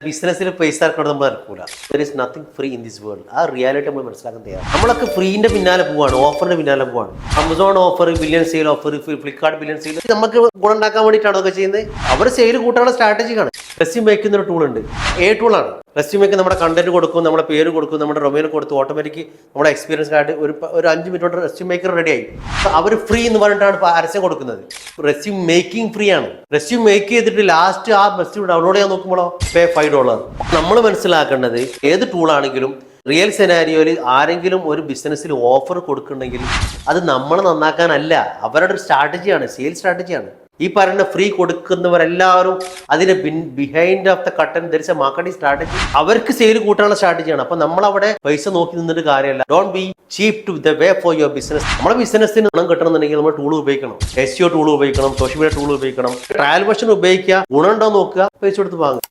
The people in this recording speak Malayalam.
ബിസിനസ്സിൽ പൈസ ഇറക്കണം നമ്മൾ ഇറക്കൂല. There is nothing free in this world. ആ റിയാലിറ്റി നമ്മൾ മനസ്സിലാക്കാൻ തയ്യാറാണ്. നമ്മളൊക്കെ ഫ്രീന്റെ പിന്നാലെ പോവാണ്, ഓഫറിന്റെ പിന്നാലെ പോവാണ്. Amazon offer, billion sale offer, Flipkart billion sale, നമുക്ക് ഗുണം ഉണ്ടാക്കാൻ വേണ്ടിയിട്ടാണ് അതൊക്കെ ചെയ്യുന്നത്. അവർ സെയിൽ കൂട്ടാനുള്ള സ്ട്രാറ്റജിയാണ്. റെസ്യൂം മേക്കുന്ന ഒരു ടൂൾ ഉണ്ട്, ടൂളാണ്. റെസ്യൂം മേക്ക് നമ്മുടെ കണ്ടന്റ് കൊടുക്കും, നമ്മുടെ പേര് കൊടുക്കും, നമ്മുടെ ഡൊമൈൻ കൊടുത്ത് ഓട്ടോമാറ്റിക് നമ്മുടെ എക്സ്പീരിയൻസ് ആയിട്ട് ഒരു 5 മിനിറ്റ് കൊണ്ട് റെസ്യൂം മേക്കർ റെഡി ആയി. അവർ ഫ്രീ എന്ന് പറഞ്ഞിട്ടാണ് പരസ്യം കൊടുക്കുന്നത്. റെസ്യൂം മേക്കിംഗ് ഫ്രീ ആണ്. റെസ്യൂം മേക്ക് ചെയ്തിട്ട് ലാസ്റ്റ് ആ റെസ്യൂം ഡൗൺലോഡ് ചെയ്യാൻ നോക്കുമ്പോഴോ പേ $5. നമ്മൾ മനസ്സിലാക്കേണ്ടത് ഏത് ടൂളാണെങ്കിലും റിയൽ സെനാരിയോയിൽ ആരെങ്കിലും ഒരു ബിസിനസ്സിൽ ഓഫർ കൊടുക്കുന്നുണ്ടെങ്കിൽ അത് നമ്മൾ നന്നാക്കാനല്ല, അവരുടെ ഒരു സ്ട്രാറ്റജിയാണ്, സെയിൽ സ്ട്രാറ്റജിയാണ്. ഈ പറയുന്ന ഫ്രീ കൊടുക്കുന്നവരെല്ലാവരും അതിന്റെ behind of the curtain there is a marketing strategy. അവർക്ക് സെയിൽ കൂട്ടാനുള്ള സ്ട്രാറ്റജിയാണ്. അപ്പൊ നമ്മൾ അവിടെ പൈസ നോക്കി നിന്നിട്ട് കാര്യമല്ല. Don't be cheap to the way for your business. നമ്മുടെ ബിസിനസ്സിന് ഗുണം കിട്ടണമെന്നുണ്ടെങ്കിൽ നമ്മൾ ടൂൾ ഉപയോഗിക്കണം. SEO ടൂൾ ഉപയോഗിക്കണം, സോഷ്യൽ മീഡിയ ടൂൾ ഉപയോഗിക്കണം, ട്രയൽ വെർഷൻ ഉപയോഗിക്കുക, ഗുണം ഉണ്ടോ നോക്കുക, പൈസ കൊടുത്ത് വാങ്ങുക.